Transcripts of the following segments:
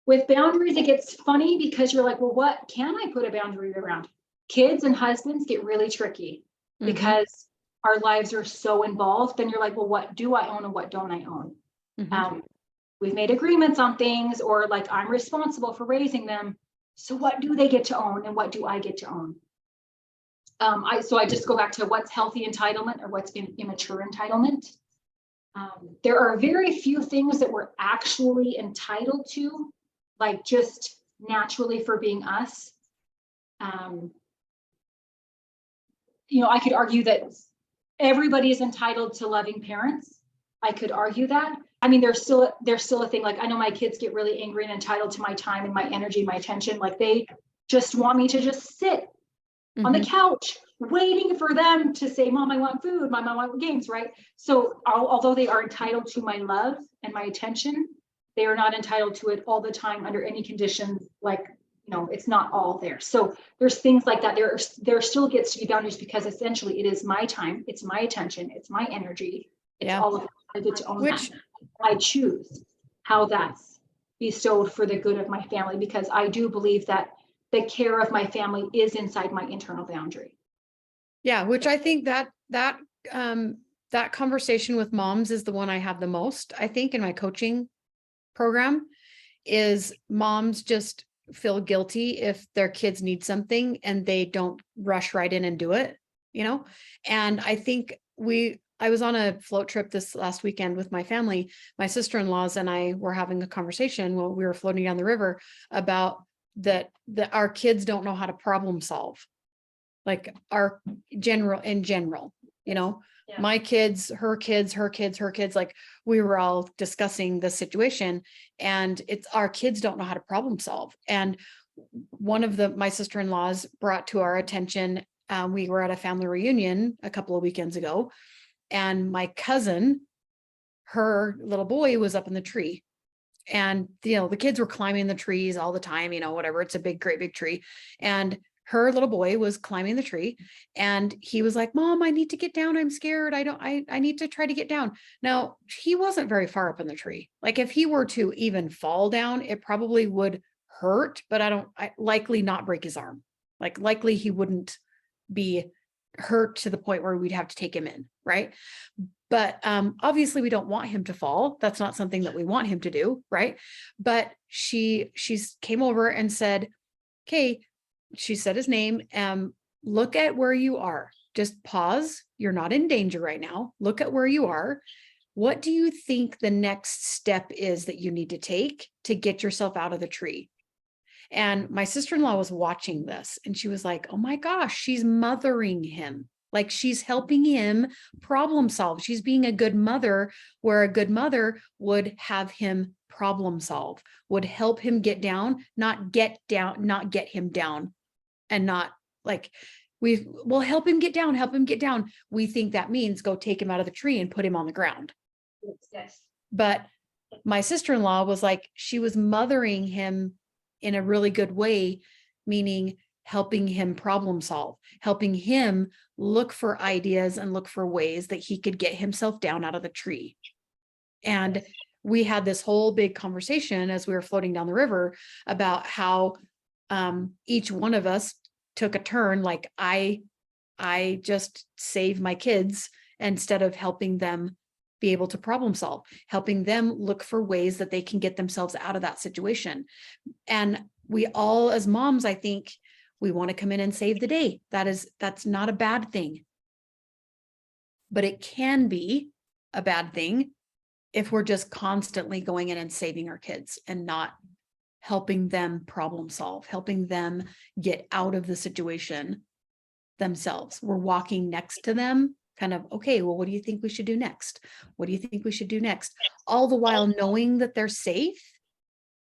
With boundaries, it gets funny because you're like, well, what can I put a boundary around? Kids and husbands get really tricky Mm-hmm. because our lives are so involved. Then you're like, well, what do I own and what don't I own? Mm-hmm. Um, we've made agreements on things, or like I'm responsible for raising them. So what do they get to own and what do I get to own? I just go back to what's healthy entitlement or what's immature entitlement. There are very few things that we're actually entitled to, like just naturally for being us. Um, I could argue that everybody is entitled to loving parents. I could argue that. I mean, there's still a thing. Like I know my kids get really angry and entitled to my time and my energy, my attention. Like they just want me to just sit on the Mm-hmm. couch waiting for them to say, Mom, I want food. Mom, I want games, right? So although they are entitled to my love and my attention, they are not entitled to it all the time under any conditions. Like, it's not all there. So there's things like that. There still gets to be boundaries because essentially it is my time, it's my attention, it's my energy, it's Yeah. all of it. I get to own that. Which, I choose how that's bestowed for the good of my family because I do believe that the care of my family is inside my internal boundary. yeah, which I think that conversation with moms is the one I have the most, I think, in my coaching program, is moms just feel guilty if their kids need something and they don't rush right in and do it, you know? And I think I was on a float trip this last weekend with my family. My sister-in-laws and I were having a conversation while we were floating down the river about that our kids don't know how to problem solve, like in general, you know, Yeah. my kids, her kids, her kids, her kids, like we were all discussing the situation, and it's our kids don't know how to problem solve. And one of my sister-in-laws brought to our attention, we were at a family reunion a couple of weekends ago, and my cousin, her little boy was up in the tree. And, the kids were climbing the trees all the time, whatever. It's a great big tree. And her little boy was climbing the tree and he was like, Mom, I need to get down. I'm scared. I need to try to get down. Now, he wasn't very far up in the tree. Like if he were to even fall down, it probably would hurt, but I likely not break his arm. Like likely he wouldn't be hurt to the point where we'd have to take him in. Right. But obviously we don't want him to fall. That's not something that we want him to do, right? But she's came over and said, okay, she said his name, look at where you are. Just pause. You're not in danger right now. Look at where you are. What do you think the next step is that you need to take to get yourself out of the tree? And my sister-in-law was watching this and she was like, oh my gosh, she's mothering him. Like she's helping him problem solve. She's being a good mother, where a good mother would have him problem solve, would help him get down, not get him down, and not like we will help him get down, help him get down. We think that means go take him out of the tree and put him on the ground. Yes. But my sister-in-law was like, she was mothering him in a really good way, meaning helping him problem solve, helping him look for ideas and look for ways that he could get himself down out of the tree. And we had this whole big conversation as we were floating down the river about how each one of us took a turn. Like I just save my kids instead of helping them be able to problem solve, helping them look for ways that they can get themselves out of that situation. And we all, as moms, I think we want to come in and save the day. That's not a bad thing. But it can be a bad thing if we're just constantly going in and saving our kids and not helping them problem solve, helping them get out of the situation themselves. We're walking next to them, kind of, okay, well, what do you think we should do next? What do you think we should do next? All the while knowing that they're safe,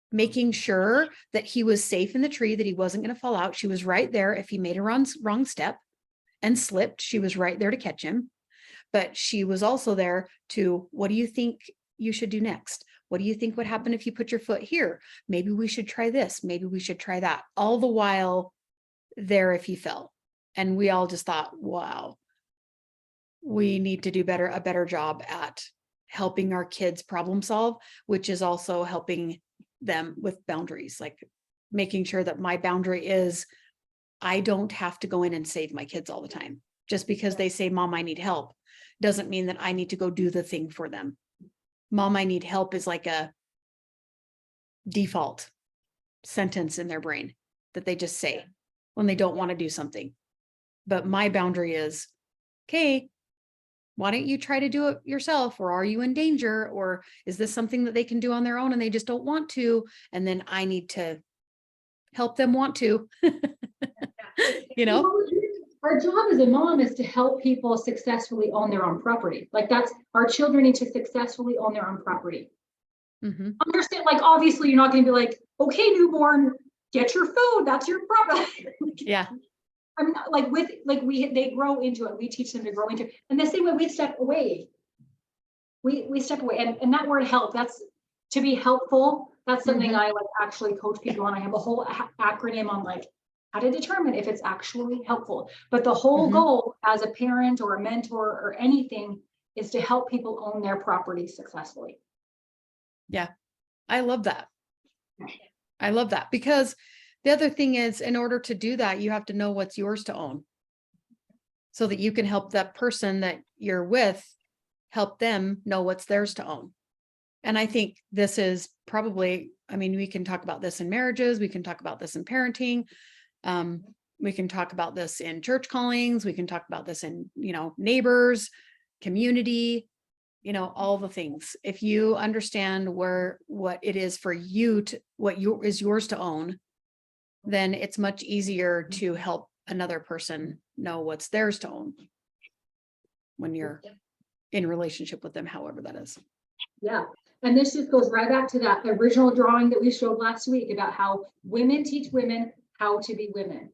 making sure that he was safe in the tree, that he wasn't going to fall out. She was right there. If he made a wrong step and slipped, she was right there to catch him. But she was also there to, what do you think you should do next? What do you think would happen if you put your foot here? Maybe we should try this. Maybe we should try that. All the while there if he fell. And we all just thought, wow, we need to do a better job at helping our kids problem solve, which is also helping them with boundaries, like making sure that my boundary is I don't have to go in and save my kids all the time. Just because they say, Mom, I need help, doesn't mean that I need to go do the thing for them. Mom, I need help is like a default sentence in their brain that they just say when they don't want to do something. But my boundary is, okay, why don't you try to do it yourself? Or are you in danger? Or is this something that they can do on their own and they just don't want to? And then I need to help them want to, you know? Our job as a mom is to help people successfully own their own property. Like that's, our children need to successfully own their own property. Mhm. Understand, like, obviously you're not going to be like, okay, newborn, get your food. That's your property. Yeah. I'm not like they grow into it. We teach them to grow into it. And the same way we step away. We step away. And that word help, that's to be helpful. That's something I like actually coach people on. I have a whole acronym on like how to determine if it's actually helpful. But the whole goal as a parent or a mentor or anything is to help people own their property successfully. Yeah. I love that. I love that because the other thing is, in order to do that, you have to know what's yours to own so that you can help that person that you're with, help them know what's theirs to own. And I think this is probably, I mean, we can talk about this in marriages. We can talk about this in parenting. We can talk about this in church callings. We can talk about this in, neighbors, community, all the things. If you understand what it is for you to, is yours to own, then it's much easier to help another person know what's theirs to own when you're in relationship with them, however that is. Yeah. And this just goes right back to that original drawing that we showed last week about how women teach women how to be women.